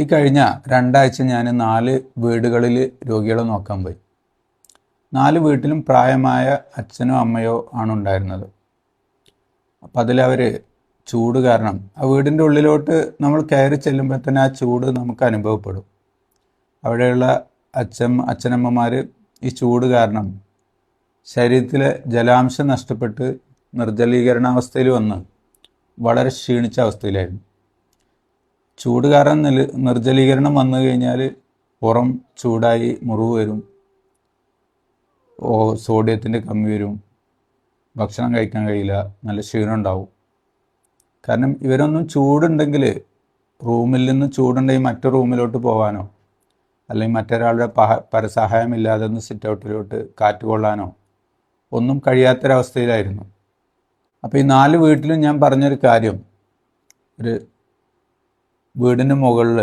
ഈ കഴിഞ്ഞ 2 ആഴ്ച ഞാൻ 4 വീടുകളിൽ രോഗികളെ നോക്കാൻ പോയി. 4 വീട്ടിലും പ്രായമായ അച്ഛനോ അമ്മയോ ആണ് ഉണ്ടായിരുന്നത്. അപ്പം അതിലവർ ചൂട് കാരണം ആ വീടിൻ്റെ ഉള്ളിലോട്ട് നമ്മൾ കയറി ചെല്ലുമ്പോൾ തന്നെ ആ ചൂട് നമുക്ക് അനുഭവപ്പെടും. അവിടെയുള്ള അച്ഛനമ്മമാർ ഈ ചൂട് കാരണം ശരീരത്തിലെ ജലാംശം നഷ്ടപ്പെട്ട് നിർജ്ജലീകരണാവസ്ഥയിൽ വന്ന് വളരെ ക്ഷീണിച്ച അവസ്ഥയിലായിരുന്നു. ചൂട് കാരണം നിർജ്ജലീകരണം വന്നു കഴിഞ്ഞാൽ പുറം ചൂടായി മുറിവ് വരും, സോഡിയത്തിൻ്റെ കമ്മി വരും, ഭക്ഷണം കഴിക്കാൻ കഴിയില്ല, നല്ല ക്ഷീണം ഉണ്ടാവും. കാരണം ഇവരൊന്നും ചൂടുണ്ടെങ്കിൽ റൂമിൽ നിന്ന് ചൂടുണ്ടെങ്കിൽ മറ്റു റൂമിലോട്ട് പോകാനോ അല്ലെങ്കിൽ മറ്റൊരാളുടെ പരസഹായമില്ലാതെ ഒന്ന് സിറ്റ് ഔട്ടിലോട്ട് കാറ്റ് കൊള്ളാനോ ഒന്നും കഴിയാത്തൊരവസ്ഥയിലായിരുന്നു. അപ്പോൾ ഈ 4 വീട്ടിലും ഞാൻ പറഞ്ഞൊരു കാര്യം, ഒരു വീടിന് മുകളിൽ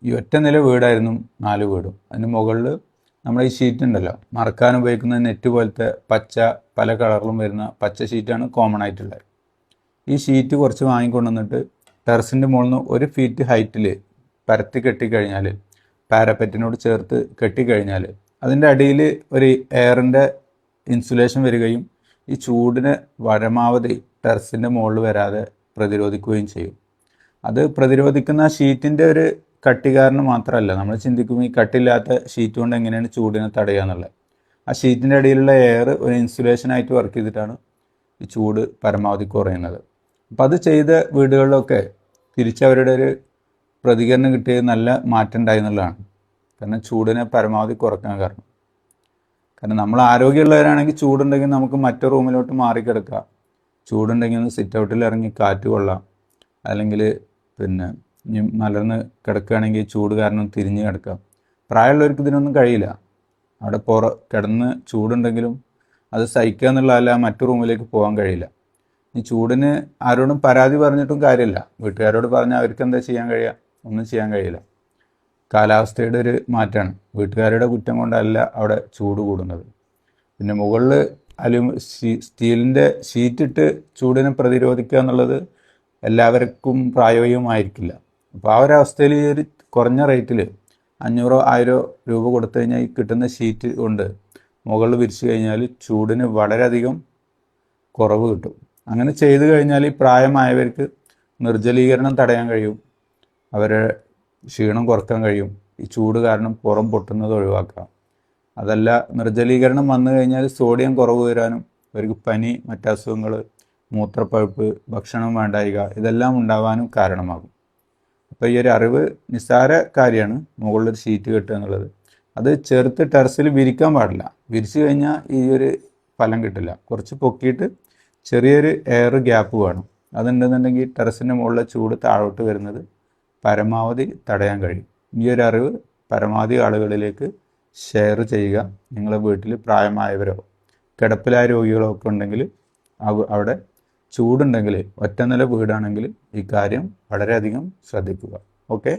ഈ ഒറ്റ നില വീടായിരുന്നു 4 വീടും. അതിന് മുകളിൽ നമ്മുടെ ഈ ഷീറ്റ് ഉണ്ടല്ലോ, മറക്കാൻ ഉപയോഗിക്കുന്ന നെറ്റ് പോലത്തെ പച്ച, പല കളറിലും വരുന്ന പച്ച ഷീറ്റാണ് കോമൺ ആയിട്ടുള്ളത്. ഈ ഷീറ്റ് കുറച്ച് വാങ്ങിക്കൊണ്ടുവന്നിട്ട് ടെറസിൻ്റെ മുകളിൽ നിന്ന് 1 ഫീറ്റ് ഹൈറ്റിൽ പരത്തി കെട്ടിക്കഴിഞ്ഞാൽ, പാരപ്പറ്റിനോട് ചേർത്ത് കെട്ടിക്കഴിഞ്ഞാൽ അതിൻ്റെ അടിയിൽ ഒരു എയറിൻ്റെ ഇൻസുലേഷൻ വരികയും ഈ ചൂടിനെ പരമാവധി ടെറസിൻ്റെ മുകളിൽ വരാതെ പ്രതിരോധിക്കുകയും ചെയ്യും. അത് പ്രതിരോധിക്കുന്ന ഷീറ്റിൻ്റെ ഒരു കട്ടി കാരണം മാത്രമല്ല, നമ്മൾ ചിന്തിക്കും ഈ കട്ടില്ലാത്ത ഷീറ്റ് കൊണ്ട് എങ്ങനെയാണ് ചൂടിനെ തടയുക എന്നുള്ളത്. ആ ഷീറ്റിൻ്റെ അടിയിലുള്ള എയർ ഒരു ഇൻസുലേഷനായിട്ട് വർക്ക് ചെയ്തിട്ടാണ് ഈ ചൂട് പരമാവധി കുറയുന്നത്. അപ്പോൾ അത് ചെയ്ത വീടുകളിലൊക്കെ തിരിച്ചവരുടെ ഒരു പ്രതികരണം കിട്ടിയത് നല്ല മാറ്റം ഉണ്ടായി എന്നുള്ളതാണ്. കാരണം ചൂടിനെ പരമാവധി കുറക്കാൻ കാരണം നമ്മൾ ആരോഗ്യമുള്ളവരാണെങ്കിൽ ചൂടുണ്ടെങ്കിൽ നമുക്ക് മറ്റു റൂമിലോട്ട് മാറിക്കിടക്കാം, ചൂടുണ്ടെങ്കിൽ ഒന്ന് സിറ്റ് ഔട്ടിൽ ഇറങ്ങി കാറ്റ് കൊള്ളാം, അല്ലെങ്കിൽ ഇനി മലർന്ന് കിടക്കുകയാണെങ്കിൽ ചൂട് കാരണം തിരിഞ്ഞ് കിടക്കാം. പ്രായമുള്ളവർക്ക് ഇതിനൊന്നും കഴിയില്ല. അവിടെ കിടന്ന് ചൂടുണ്ടെങ്കിലും അത് സഹിക്കുക എന്നുള്ളതല്ല, മറ്റു റൂമിലേക്ക് പോകാൻ കഴിയില്ല. ഈ ചൂടിന് ആരോടും പരാതി പറഞ്ഞിട്ടും കാര്യമില്ല. വീട്ടുകാരോട് പറഞ്ഞാൽ അവർക്ക് എന്താ ചെയ്യാൻ കഴിയുക? ഒന്നും ചെയ്യാൻ കഴിയില്ല. കാലാവസ്ഥയുടെ ഒരു മാറ്റമാണ്. വീട്ടുകാരുടെ കുറ്റം കൊണ്ടല്ല അവിടെ ചൂട് കൂടുന്നത്. പിന്നെ മുകളിൽ സ്റ്റീലിൻ്റെ ഷീറ്റിട്ട് ചൂടിനെ പ്രതിരോധിക്കുക എന്നുള്ളത് എല്ലാവർക്കും പ്രായോഗികമായിരിക്കില്ല. അപ്പോൾ ആ ഒരവസ്ഥയിൽ ഈ ഒരു കുറഞ്ഞ റേറ്റിൽ 500-1000 രൂപ കൊടുത്തു കഴിഞ്ഞാൽ ഈ കിട്ടുന്ന ഷീറ്റ് കൊണ്ട് മുകളിൽ വിരിച്ചു കഴിഞ്ഞാൽ ചൂടിന് വളരെയധികം കുറവ് കിട്ടും. അങ്ങനെ ചെയ്തു കഴിഞ്ഞാൽ ഈ പ്രായമായവർക്ക് നിർജ്ജലീകരണം തടയാൻ കഴിയും, അവരെ ക്ഷീണം കുറക്കാൻ കഴിയും, ഈ ചൂട് കാരണം പുറം പൊട്ടുന്നത് ഒഴിവാക്കാം. അതല്ല, നിർജ്ജലീകരണം വന്നു കഴിഞ്ഞാൽ സോഡിയം കുറവ് വരാനും അവർക്ക് പനി, മറ്റസുഖങ്ങൾ, മൂത്രപ്പഴുപ്പ്, ഭക്ഷണം വേണ്ടായിക, ഇതെല്ലാം ഉണ്ടാകാനും കാരണമാകും. അപ്പോൾ ഈ ഒരു അറിവ് നിസ്സാര കാര്യമാണ്, മുകളിലൊരു ഷീറ്റ് കെട്ടുക എന്നുള്ളത്. അത് ചേർത്ത് ടെറസിൽ വിരിക്കാൻ പാടില്ല. വിരിച്ചു കഴിഞ്ഞാൽ ഈ ഒരു ഫലം കിട്ടില്ല. കുറച്ച് പൊക്കിയിട്ട് ചെറിയൊരു എയർ ഗ്യാപ്പ് വേണം. അതുണ്ടെന്നുണ്ടെങ്കിൽ ടെറസിൻ്റെ മുകളിലെ ചൂട് താഴോട്ട് വരുന്നത് പരമാവധി തടയാൻ കഴിയും. ഈ ഒരു അറിവ് പരമാവധി ആളുകളിലേക്ക് ഷെയർ ചെയ്യുക. നിങ്ങളുടെ വീട്ടിൽ പ്രായമായവരോ കിടപ്പിലായ രോഗികളോ ഒക്കെ ഉണ്ടെങ്കിൽ അവിടെ ചൂടുണ്ടെങ്കിൽ, ഒറ്റ നില വീടാണെങ്കിൽ ഈ കാര്യം വളരെയധികം ശ്രദ്ധിക്കുക. ഓക്കെ.